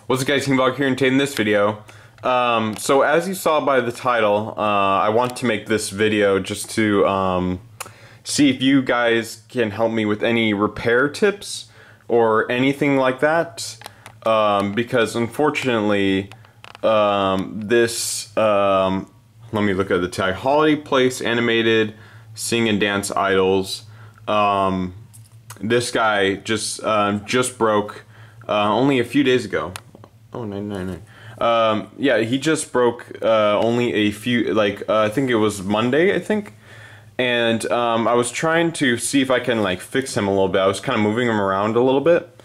What's up guys, TeamVlog here, and today in this video, so as you saw by the title, I want to make this video just to see if you guys can help me with any repair tips or anything like that, because unfortunately, let me look at the tag, Holiday Place Animated Sing and Dance Idols. This guy just broke only a few days ago. Oh, 999. Yeah, he just broke only a few, I think it was Monday, I think. And I was trying to see if I can fix him a little bit. I was kind of moving him around a little bit.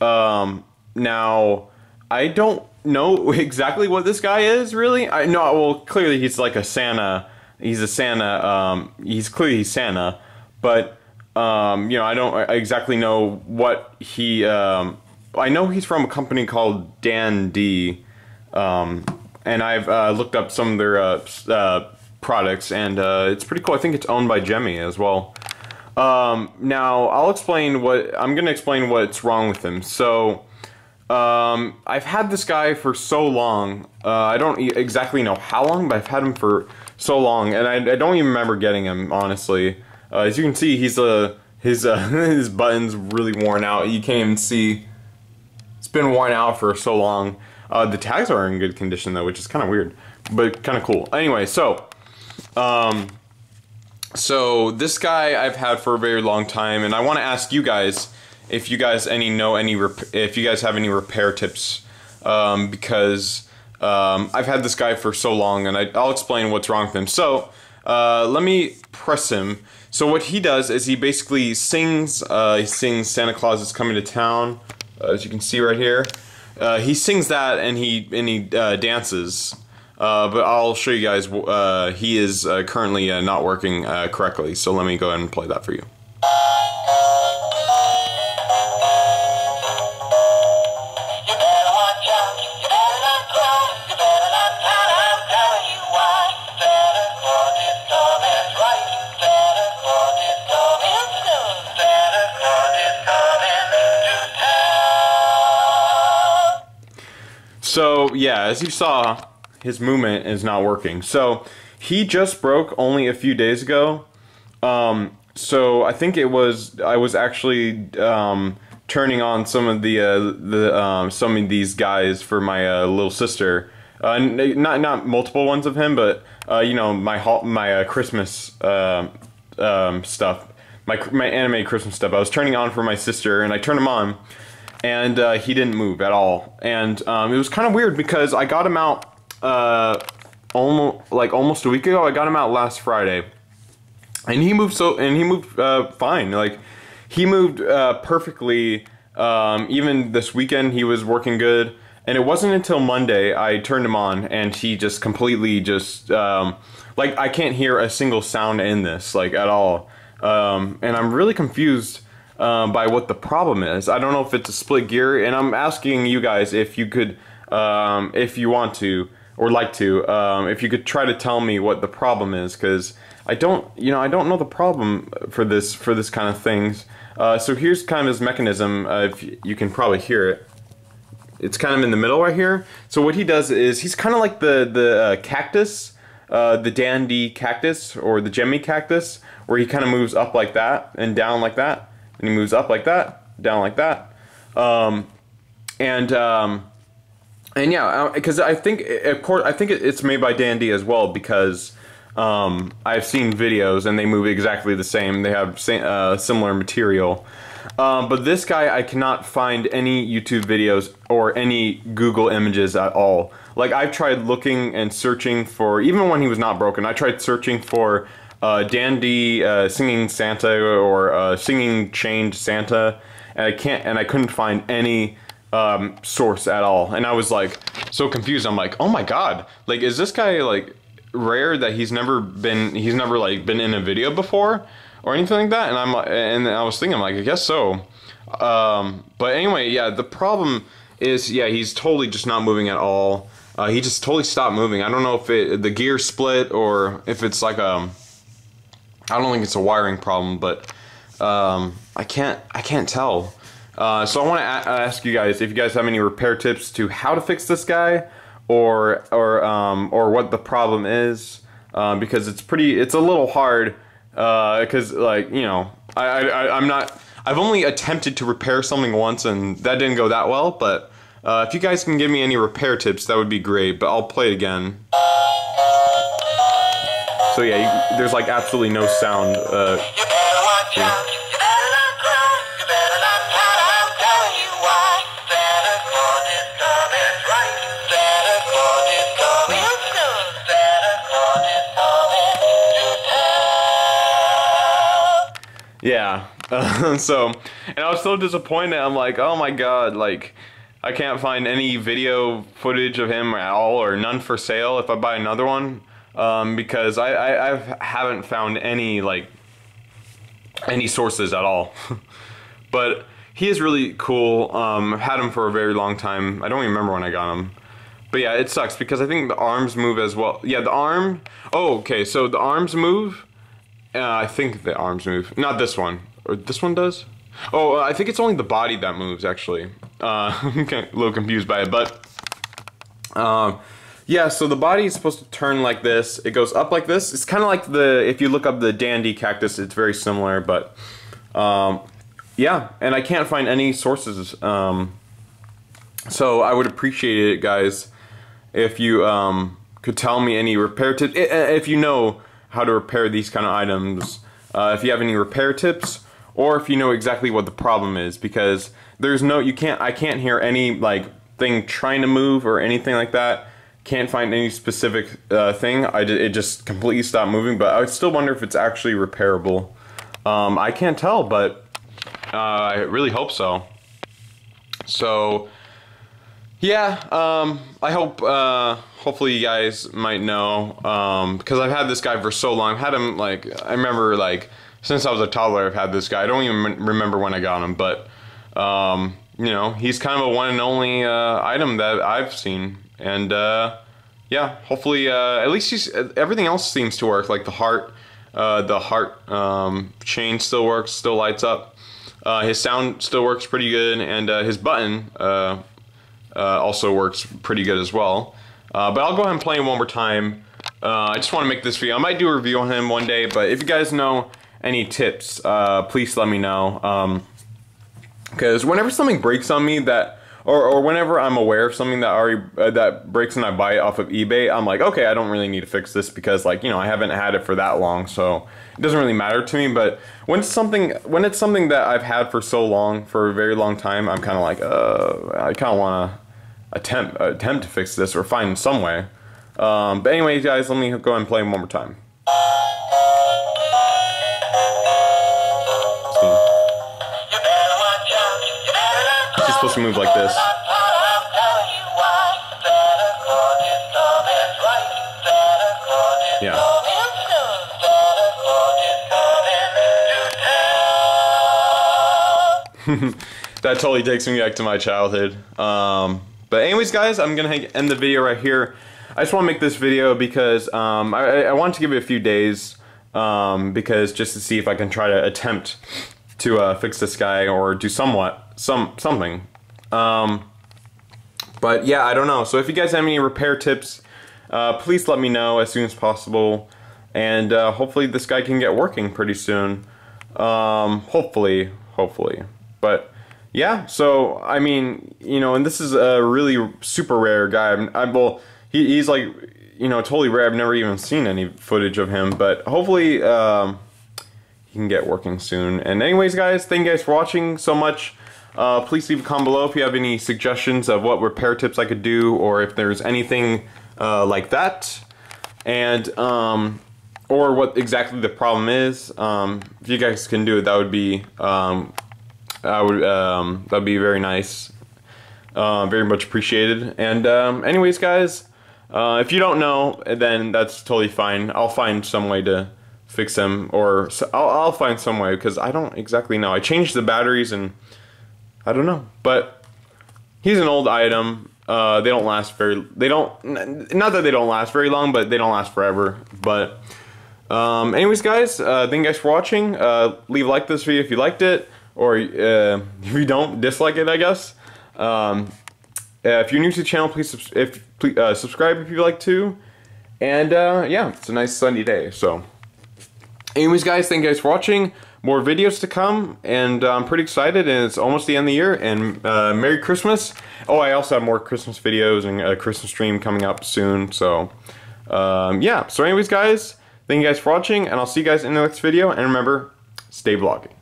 Now I don't know exactly what this guy is really. Well, clearly he's like a Santa. He's a Santa. He's clearly Santa, but you know, I don't exactly know what he. I know he's from a company called Dan D, and I've looked up some of their products, and it's pretty cool. I think it's owned by Gemmy as well. Now I'm gonna explain what's wrong with him. So I've had this guy for so long. I don't exactly know how long, but I've had him for so long, and I don't even remember getting him, honestly. As you can see, his his button's really worn out. You can't even see. It's been worn out for so long. The tags are in good condition though, which is kind of weird, but kind of cool. Anyway, so this guy I've had for a very long time, and I want to ask you guys if you guys if you guys have any repair tips, because I've had this guy for so long, and I'll explain what's wrong with him. So let me press him. So what he does is he basically sings. He sings "Santa Claus is Coming to Town," as you can see right here. He sings that, and he dances. But I'll show you guys. He is currently not working correctly. So let me go ahead and play that for you. So yeah, as you saw, his movement is not working. So he just broke only a few days ago. So I think I was actually turning on some of some of these guys for my little sister. Not multiple ones of him, but you know, my Christmas stuff, my anime Christmas stuff. I was turning on for my sister, and I turned him on. And he didn't move at all, and it was kind of weird because I got him out almost a week ago. I got him out last Friday, and he moved fine. Like, he moved perfectly. Even this weekend he was working good, and it wasn't until Monday I turned him on, and he just completely I can't hear a single sound in this at all, and I'm really confused by what the problem is. I don't know if it's a split gear, and I'm asking you guys if you could, if you want to or like to, if you could try to tell me what the problem is, because I don't know the problem for this kind of things. So here's kind of his mechanism. If you can probably hear it, it's kind of in the middle right here. So what he does is he's kind of like the cactus, the Dan D cactus or the Gemmy cactus, where he kind of moves up like that and down like that. And he moves up like that, down like that, and yeah, because I think it's made by Dan D as well, because I've seen videos and they move exactly the same. They have similar material, but this guy, I cannot find any YouTube videos or any Google images at all. I've tried looking and searching for, even when he was not broken, I tried searching for Dan D singing Santa or singing chained Santa, and I couldn't find any source at all, and I was so confused. I'm oh my god, is this guy rare that he's never been in a video before or anything like that? And I was thinking I guess so. But anyway, yeah, the problem is, yeah, he's totally just not moving at all. He just totally stopped moving. I don't know if the gear split or if it's I don't think it's a wiring problem, but I can't tell. So I want to ask you guys if you guys have any repair tips to how to fix this guy, or what the problem is, because it's a little hard, because like, you know, I've only attempted to repair something once and that didn't go that well, but if you guys can give me any repair tips, that would be great. But I'll play it again. So yeah, there's like absolutely no sound. Yeah. Yeah, so, and I was so disappointed. I'm like, oh my god, like, I can't find any video footage of him at all, or none for sale if I buy another one, because I haven't found any, like, any sources at all. But he is really cool. I've had him for a very long time. I don't even remember when I got him. But yeah, it sucks because I think the arms move as well. Yeah, the arm, oh, okay, so the arms move. I think the arms move. Not this one. Or this one does? Oh, I think it's only the body that moves, actually. I'm a little confused by it, but... yeah, so the body is supposed to turn like this. It goes up like this. It's kind of like if you look up the Dandy cactus, it's very similar, but... yeah, and I can't find any sources. So I would appreciate it, guys, if you could tell me any repair tips. If you know how to repair these kind of items, if you have any repair tips, or if you know exactly what the problem is, because there's no, I can't hear any like thing trying to move or anything like that. Can't find any specific thing. It just completely stopped moving, but I would still wonder if it's actually repairable. I can't tell, but I really hope so. So yeah, I hope, hopefully you guys might know, because I've had this guy for so long. I've had him, like, I remember, like, since I was a toddler, I've had this guy. I don't even remember when I got him, but, you know, he's kind of a one and only item that I've seen. And, yeah, hopefully, at least everything else seems to work, like the heart chain still works, still lights up. His sound still works pretty good, and his button, also works pretty good as well. But I'll go ahead and play him one more time. I just want to make this video. I might do a review on him one day, but if you guys know any tips, please let me know. Because whenever something breaks on me or whenever I'm aware of something that breaks and I buy it off of eBay, I'm like, okay, I don't really need to fix this because, like, you know, I haven't had it for that long, so it doesn't really matter to me. But when it's something that I've had for so long, for a very long time, I'm kind of like, I kind of want to attempt to fix this or find some way. But anyway, guys, let me go ahead and play him one more time. It's supposed to move like this. Yeah. That totally takes me back to my childhood. But anyways, guys, I'm gonna end the video right here. I just want to make this video because I want to give it a few days, because just to see if I can try to attempt to fix this guy or do something. But yeah, I don't know. So if you guys have any repair tips, please let me know as soon as possible, and hopefully this guy can get working pretty soon. Hopefully. But yeah, so I mean, you know, and this is a really super rare guy. Well, he's like, you know, totally rare. I've never even seen any footage of him, but hopefully he can get working soon. And anyways, guys, thank you guys for watching so much. Please leave a comment below if you have any suggestions of what repair tips I could do, or if there's anything like that, and or what exactly the problem is. If you guys can do it, that would be that'd be very nice, very much appreciated. And anyways, guys, if you don't know, then that's totally fine. I'll find some way to fix them, or I'll find some way, because I don't exactly know. I changed the batteries and I don't know, but he's an old item. They don't last not that they don't last very long, but they don't last forever. But anyways, guys, thank you guys for watching. Leave a like this video if you liked it. or if you don't, dislike it, I guess. If you're new to the channel, please subscribe if you'd like to. And yeah, it's a nice sunny day. So, anyways, guys, thank you guys for watching. More videos to come, and I'm pretty excited. And it's almost the end of the year. And Merry Christmas! Oh, I also have more Christmas videos and a Christmas stream coming up soon. So, yeah. So, anyways, guys, thank you guys for watching, and I'll see you guys in the next video. And remember, stay vlogging.